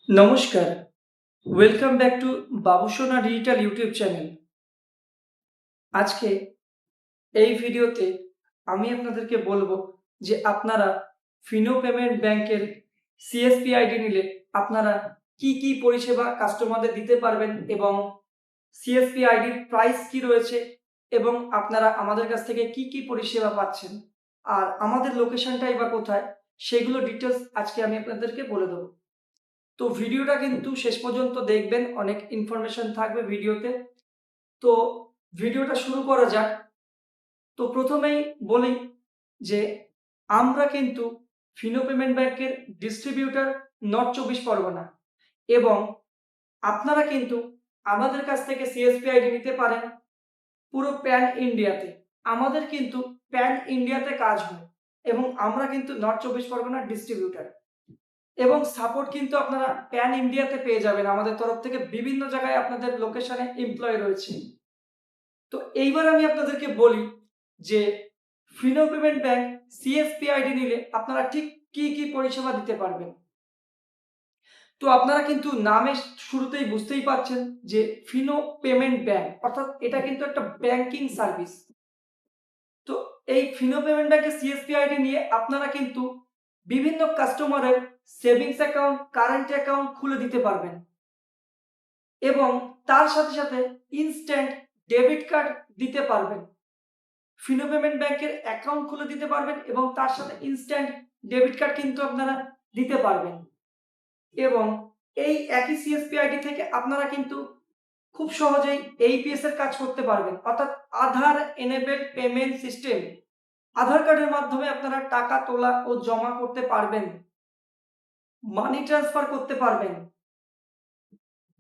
নমস্কার, welcome back to Babusona digital YouTube channel. আজকে এই ভিডিওতে আমি আপনাদেরকে বলবো যে আপনারা ফিনো পেমেন্ট ব্যাংকের সিএসপি আইডি নিলে আপনারা কি পরিষেবা কাস্টমারদের দিতে পারবেন এবং সিএসপি আইডির প্রাইস কি রয়েছে এবং আপনারা আমাদের কাছ থেকে কি পরিষেবা পাচ্ছেন আর আমাদের লোকেশনটাই বা কোথায়, সেগুলো ডিটেলস আজকে আমি আপনাদেরকে বলে দেবো। তো ভিডিওটা কিন্তু শেষ পর্যন্ত দেখবেন, অনেক ইনফরমেশন থাকবে ভিডিওতে। তো ভিডিওটা শুরু করা যাক। তো প্রথমেই বলি যে আমরা কিন্তু ফিনো পেমেন্ট ব্যাংকের ডিস্ট্রিবিউটর নর্থ ২৪ পরগনা, এবং আপনারা কিন্তু আমাদের কাছ থেকে সিএসপি আইডি নিতে পারেন পুরো প্যান ইন্ডিয়াতে। আমাদের কিন্তু প্যান ইন্ডিয়াতে কাজ হয় এবং আমরা কিন্তু নর্থ ২৪ পরগনার ডিস্ট্রিবিউটর, এবং সাপোর্ট কিন্তু আপনারা প্যান ইন্ডিয়াতে পেয়ে যাবেন আমাদের তরফ থেকে। বিভিন্ন জায়গায় আপনাদের লোকেশনে এমপ্লয় রয়েছে। তো এইবার আমি আপনাদেরকে বলি যে Fino payment bank CSP ID নিলে আপনারা ঠিক কি পরিষেবা দিতে পারবেন। তো আপনারা কিন্তু নামের শুরুতেই বুঝতেই পারছেন যে ফিনো পেমেন্ট ব্যাংক, অর্থাৎ এটা কিন্তু একটা ব্যাংকিং সার্ভিস। তো এই ফিনো পেমেন্ট ব্যাংকের সিএসপি আইডি নিয়ে আপনারা কিন্তু বিভিন্ন কাস্টমারের সেভিংস অ্যাকাউন্ট, কারেন্ট অ্যাকাউন্ট খুলে দিতে পারবেন, এবং তার সাথে সাথে ইনস্ট্যান্ট ডেবিট কার্ড দিতে পারবেন। ফিনো পেমেন্ট ব্যাংকের অ্যাকাউন্ট খুলে দিতে পারবেন এবং তার সাথে ইনস্ট্যান্ট ডেবিট কার্ড কিন্তু আপনারা দিতে পারবেন। এবং এই একই সিএসপি আইডি থেকে আপনারা কিন্তু খুব সহজেই এইপিএস এর কাজ করতে পারবেন, অর্থাৎ আধার এনেবেলড পেমেন্ট সিস্টেম। আধার কার্ডের মাধ্যমে আপনারা টাকা তোলা ও জমা করতে পারবেন, মানি ট্রান্সফার করতে পারবেন,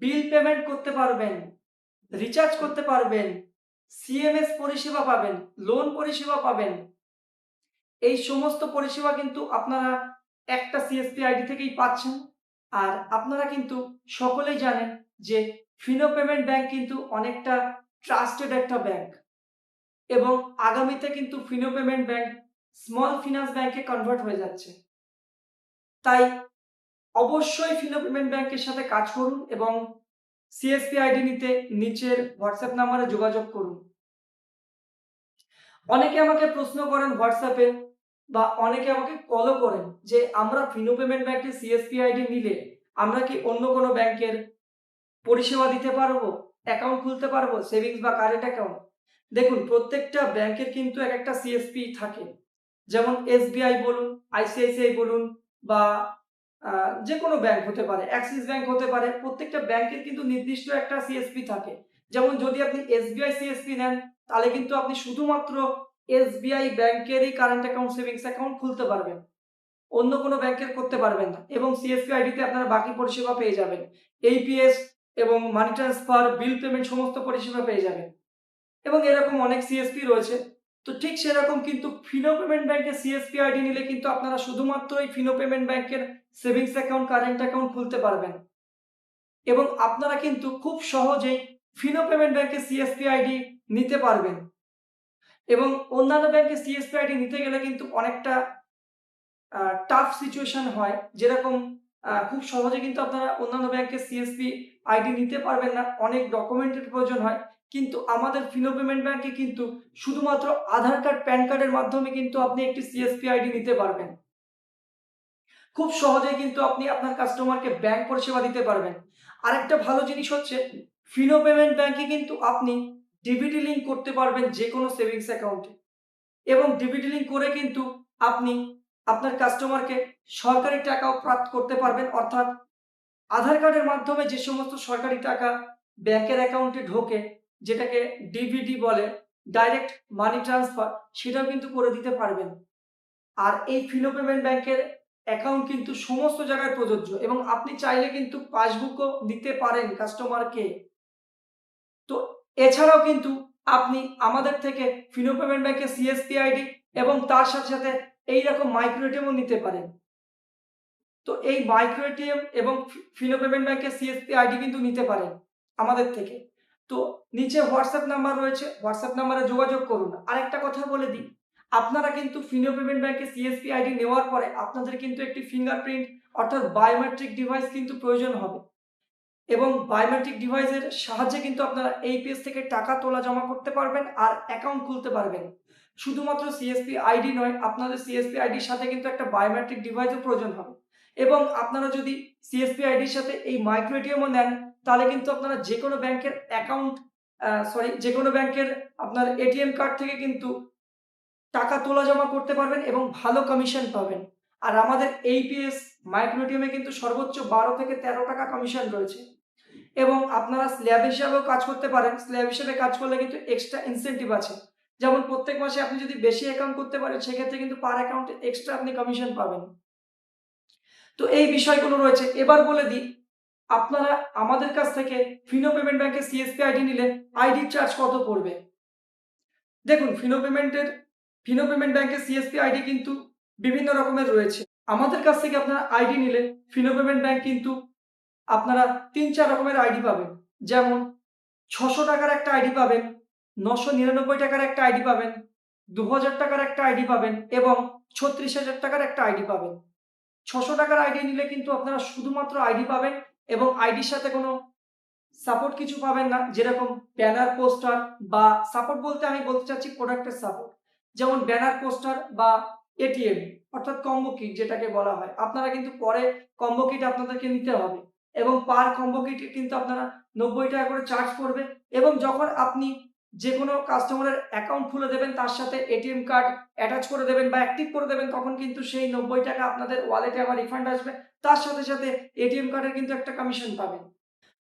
বিল পেমেন্ট করতে পারবেন, রিচার্জ করতে পারবেন, সিএমএস পরিষেবা পাবেন, লোন পরিষেবা পাবেন। এই সমস্ত পরিষেবা কিন্তু আপনারা একটা সিএসপি আইডি থেকেই পাচ্ছেন। আর আপনারা কিন্তু সকলেই জানেন যে ফিনো পেমেন্ট ব্যাংক কিন্তু অনেকটা ট্রাস্টেড একটা ব্যাংক, এবং আগামীতে কিন্তু Fino payment bank small finance ব্যাংকে কনভার্ট হয়ে যাচ্ছে। তাই অবশ্যই ফিনো পেমেন্ট ব্যাংকের সাথে কাজ করুন এবং সিএসপি আইডি নিতে নিচের হোয়াটসঅ্যাপ নাম্বারে যোগাযোগ করুন। অনেকে আমাকে প্রশ্ন করেন হোয়াটসঅ্যাপে, বা অনেকে আমাকে কলও করেন যে আমরা ফিনো পেমেন্ট ব্যাংকের সিএসপি আইডি নিলে আমরা কি অন্য কোনো ব্যাংকের পরিষেবা দিতে পারবো, অ্যাকাউন্ট খুলতে পারবো, সেভিংস বা কারেন্ট অ্যাকাউন্ট। দেখুন, প্রত্যেকটা ব্যাংকের কিন্তু এক একটা সিএসপি থাকে। যেমন এসবিআই বলুন, আইসিআইসিআই বলুন, বা যে কোনো ব্যাংক হতে পারে, অ্যাক্সিস ব্যাংক হতে পারে। প্রত্যেকটা ব্যাংকের কিন্তু নির্দিষ্ট একটা সিএসপি থাকে। যেমন যদি আপনি এসবিআই সিএসপি নেন, তাহলে কিন্তু আপনি শুধুমাত্র এসবিআই ব্যাংকেরই কারেন্ট অ্যাকাউন্ট, সেভিংস অ্যাকাউন্ট খুলতে পারবেন, অন্য কোনো ব্যাংকের করতে পারবেন না। এবং সিএসপি আইডিতে আপনারা বাকি পরিষেবা পেয়ে যাবেন, এইপিএস এবং মানি ট্রান্সফার, বিল পেমেন্ট, সমস্ত পরিষেবা পেয়ে যাবেন। এবং এরকম অনেক সিএসপি রয়েছে। তো ঠিক সেরকম কিন্তু ফিনো পেমেন্ট ব্যাংকের সিএসপি আইডি নিলে কিন্তু আপনারা শুধুমাত্র এই ফিনো পেমেন্ট ব্যাংকের সেভিংস অ্যাকাউন্ট, কারেন্ট অ্যাকাউন্ট খুলতে পারবেন, এবং আপনারা কিন্তু খুব সহজেই ফিনো পেমেন্ট ব্যাংকের সিএসপি আইডি নিতে পারবেন। এবং অন্যান্য ব্যাংকের সিএসপি আইডি নিতে গেলে কিন্তু অনেকটা টাফ সিচুয়েশন হয়। যেরকম খুব সহজে কিন্তু আপনারা অন্যান্য ব্যাংকের সিএসপি আইডি নিতে পারবেন না, অনেক ডকুমেন্টের প্রয়োজন হয়। কিন্তু আমাদের ফিনো পেমেন্ট ব্যাংকে কিন্তু শুধুমাত্র আধার কার্ড, প্যান কার্ডের মাধ্যমে কিন্তু আপনি একটি সিএসপি আইডি নিতে পারবেন। খুব সহজেই কিন্তু আপনি আপনার কাস্টমারকে ব্যাংক পরিষেবা দিতে পারবেন। আরেকটা ভালো জিনিস হচ্ছে, ফিনো পেমেন্ট ব্যাংকে কিন্তু আপনি ডিবিটি লিংক করতে পারবেন যে কোনো সেভিংস অ্যাকাউন্টে, এবং ডিবিটি লিংক করে কিন্তু আপনি আপনার কাস্টমারকে সরকারি টাকাও প্রাপ্ত করতে পারবেন। অর্থাৎ আধার কার্ডের মাধ্যমে যে সমস্ত সরকারি টাকা ব্যাংকের অ্যাকাউন্টে ঢোকে, যেটাকে ডিবিটি বলে, ডাইরেক্ট মানি ট্রান্সফার, সেটাও কিন্তু করে দিতে পারবেন। আর এই ফিনো পেমেন্ট ব্যাংকের অ্যাকাউন্ট কিন্তু সমস্ত জায়গায় প্রযোজ্য, এবং আপনি চাইলে কিন্তু পাসবুকও দিতে পারেন কাস্টমারকে। তো এছাড়াও কিন্তু আপনি আমাদের থেকে ফিনো পেমেন্ট ব্যাংকের সিএসপি আইডি এবং তার সাথে সাথে এইরকম মাইক্রো এটিএমও নিতে পারেন। তো এই মাইক্রো এটিএম এবং ফিনো পেমেন্ট ব্যাংকের সিএসপি আইডি কিন্তু নিতে পারেন আমাদের থেকে। তো নিচে হোয়াটসঅ্যাপ নাম্বার রয়েছে, হোয়াটসঅ্যাপ নাম্বারে যোগাযোগ করুন। আরেকটা কথা বলে দিই, আপনারা কিন্তু ফিনো পেমেন্ট ব্যাংকের সিএসপি আইডি নেওয়ার পরে আপনাদের কিন্তু একটি ফিঙ্গারপ্রিন্ট অর্থাৎ বায়োমেট্রিক ডিভাইস কিন্তু প্রয়োজন হবে এবং বায়োমেট্রিক ডিভাইসের সাহায্যে কিন্তু আপনারা এইপিএস থেকে টাকা তোলা জমা করতে পারবেন আর অ্যাকাউন্ট খুলতে পারবেন। শুধুমাত্র সিএসপি আইডি নয়, আপনাদের সিএসপি আইডির সাথে কিন্তু একটা বায়োমেট্রিক ডিভাইসও প্রয়োজন হবে এবং আপনারা যদি সিএসপি আইডির সাথে এই মাইক্রো এটিএমও নেন, তাহলে কিন্তু আপনারা যে কোনো ব্যাংকের অ্যাকাউন্ট যে কোনো ব্যাংকের আপনার এটিএম কার্ড থেকে কিন্তু টাকা তোলা জমা করতে পারবেন এবং ভালো কমিশন পাবেন। আর আমাদের এইপিএস মাইক্রো এটিএমে কিন্তু সর্বোচ্চ 12 থেকে 13 টাকা কমিশন রয়েছে এবং আপনারা স্ল্যাব হিসাবেও কাজ করতে পারেন। স্ল্যাব হিসেবে কাজ করলে কিন্তু এক্সট্রা ইনসেনটিভ আছে। যেমন প্রত্যেক মাসে আপনি যদি বেশি অ্যাকাউন্ট করতে পারেন, সেক্ষেত্রে কিন্তু পার অ্যাকাউন্টে এক্সট্রা আপনি কমিশন পাবেন। তো এই বিষয়গুলো রয়েছে। এবার বলে দিই, আপনারা আমাদের কাছ থেকে ফিনো পেমেন্ট ব্যাংকের সিএসপি আইডি নিলে আইডি চার্জ কত পড়বে? দেখুন, ফিনো পেমেন্ট ব্যাংকের সিএসপি আইডি কিন্তু বিভিন্ন রকমের রয়েছে। আমাদের কাছ থেকে আপনারা আইডি নিলে ফিনো পেমেন্ট ব্যাংক কিন্তু আপনারা ৩-৪ রকমের আইডি পাবেন। যেমন ৬০০ টাকার একটা আইডি পাবেন, ৯৯৯ টাকার একটা আইডি পাবেন, ২০০০ টাকার একটা আইডি পাবেন এবং ৩৬,০০০ টাকার একটা আইডি পাবেন। ৬০০ টাকার আইডি নিলে কিন্তু আপনারা শুধুমাত্র আইডি পাবেন এবং আইডির সাথে কোনো সাপোর্ট কিছু পাবেন না, যেরকম ব্যানার পোস্টার বা সাপোর্ট বলতে আমি বলতে চাচ্ছি প্রোডাক্টের সাপোর্ট। যেমন ব্যানার পোস্টার বা এটিএম অর্থাৎ কম্বো কিট যেটাকে বলা হয়। আপনারা কিন্তু পরে কম্বো কিট আপনাদেরকে নিতে হবে এবং পার কম্বো কিটে কিন্তু আপনারা ৯০ টাকা করে চার্জ পড়বে এবং যখন আপনি যে কোনো কাস্টমারের অ্যাকাউন্ট খুলে দেবেন, তার সাথে এটিএম কার্ড অ্যাটাচ করে দেবেন বা অ্যাক্টিভ করে দেবেন, তখন কিন্তু সেই ৯০ টাকা আপনাদের ওয়ালেটে আবার রিফান্ড আসবে। তার সাথে সাথে এটিএম কার্ডের কিন্তু একটা কমিশন পাবেন।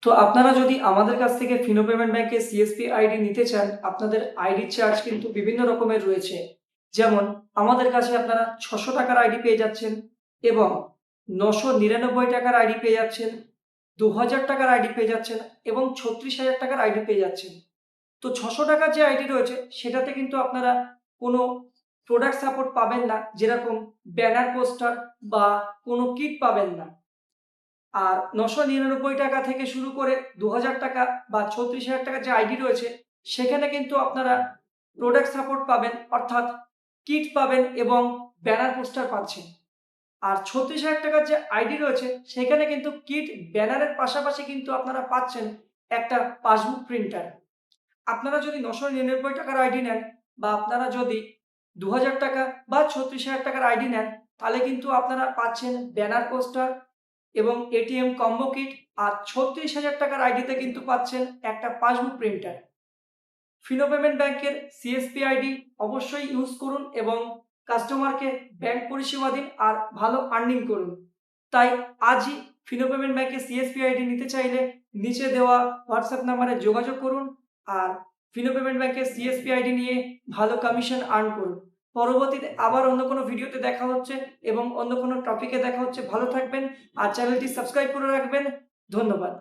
তো আপনারা যদি আমাদের কাছ থেকে ফিনো পেমেন্ট ব্যাংকের সিএসপি আইডি নিতে চান, আপনাদের আইডি চার্জ কিন্তু বিভিন্ন রকমের রয়েছে। যেমন আমাদের কাছে আপনারা ৬০০ টাকার আইডি পেয়ে যাচ্ছেন এবং ৯৯৯ টাকার আইডি পেয়ে যাচ্ছেন, ২০০০ টাকার আইডি পেয়ে যাচ্ছেন এবং ৩৬,০০০ টাকার আইডি পেয়ে যাচ্ছেন। তো ৬০০ টাকার যে আইডি রয়েছে, সেটাতে কিন্তু আপনারা কোনো প্রোডাক্ট সাপোর্ট পাবেন না, যেরকম ব্যানার পোস্টার বা কোনো কিট পাবেন না। আর ৯৯৯ টাকা থেকে শুরু করে ২০০০ টাকা বা ৩৬,০০০ টাকার যে আইডি রয়েছে, সেখানে কিন্তু আপনারা প্রোডাক্ট সাপোর্ট পাবেন, অর্থাৎ কিট পাবেন এবং ব্যানার পোস্টার পাচ্ছেন। আর ৩৬,০০০ টাকার যে আইডি রয়েছে, সেখানে কিন্তু কিট ব্যানারের পাশাপাশি কিন্তু আপনারা পাচ্ছেন একটা পাসবুক প্রিন্টার। আপনারা যদি ৯৯৯ টাকার আইডি নেন বা আপনারা যদি ২০০০ টাকা বা ৩৬,০০০ টাকার আইডি নেন, তাহলে কিন্তু আপনারা পাচ্ছেন ব্যানার পোস্টার এবং এটিএম কম্বো কিট। আর ৩৬,০০০ টাকার আইডিতে কিন্তু পাচ্ছেন একটা পাসবুক প্রিন্টার। ফিনো পেমেন্ট ব্যাংকের সিএসপি আইডি অবশ্যই ইউজ করুন এবং কাস্টমারকে ব্যাংক পরিষেবা দিন আর ভালো আর্নিং করুন। তাই আজই ফিনো পেমেন্ট ব্যাংকের সিএসপি আইডি নিতে চাইলে নিচে দেওয়া হোয়াটসঅ্যাপ নাম্বারে যোগাযোগ করুন আর ফিনো পেমেন্ট ব্যাংকের সিএসপি আইডি নিয়ে ভালো কমিশন আর্ন করুন। পরবর্তীতে আবার অন্য কোনো ভিডিওতে দেখা হচ্ছে এবং অন্য কোনো টপিকে দেখা হচ্ছে। ভালো থাকবেন আর চ্যানেলটি সাবস্ক্রাইব করে রাখবেন। ধন্যবাদ।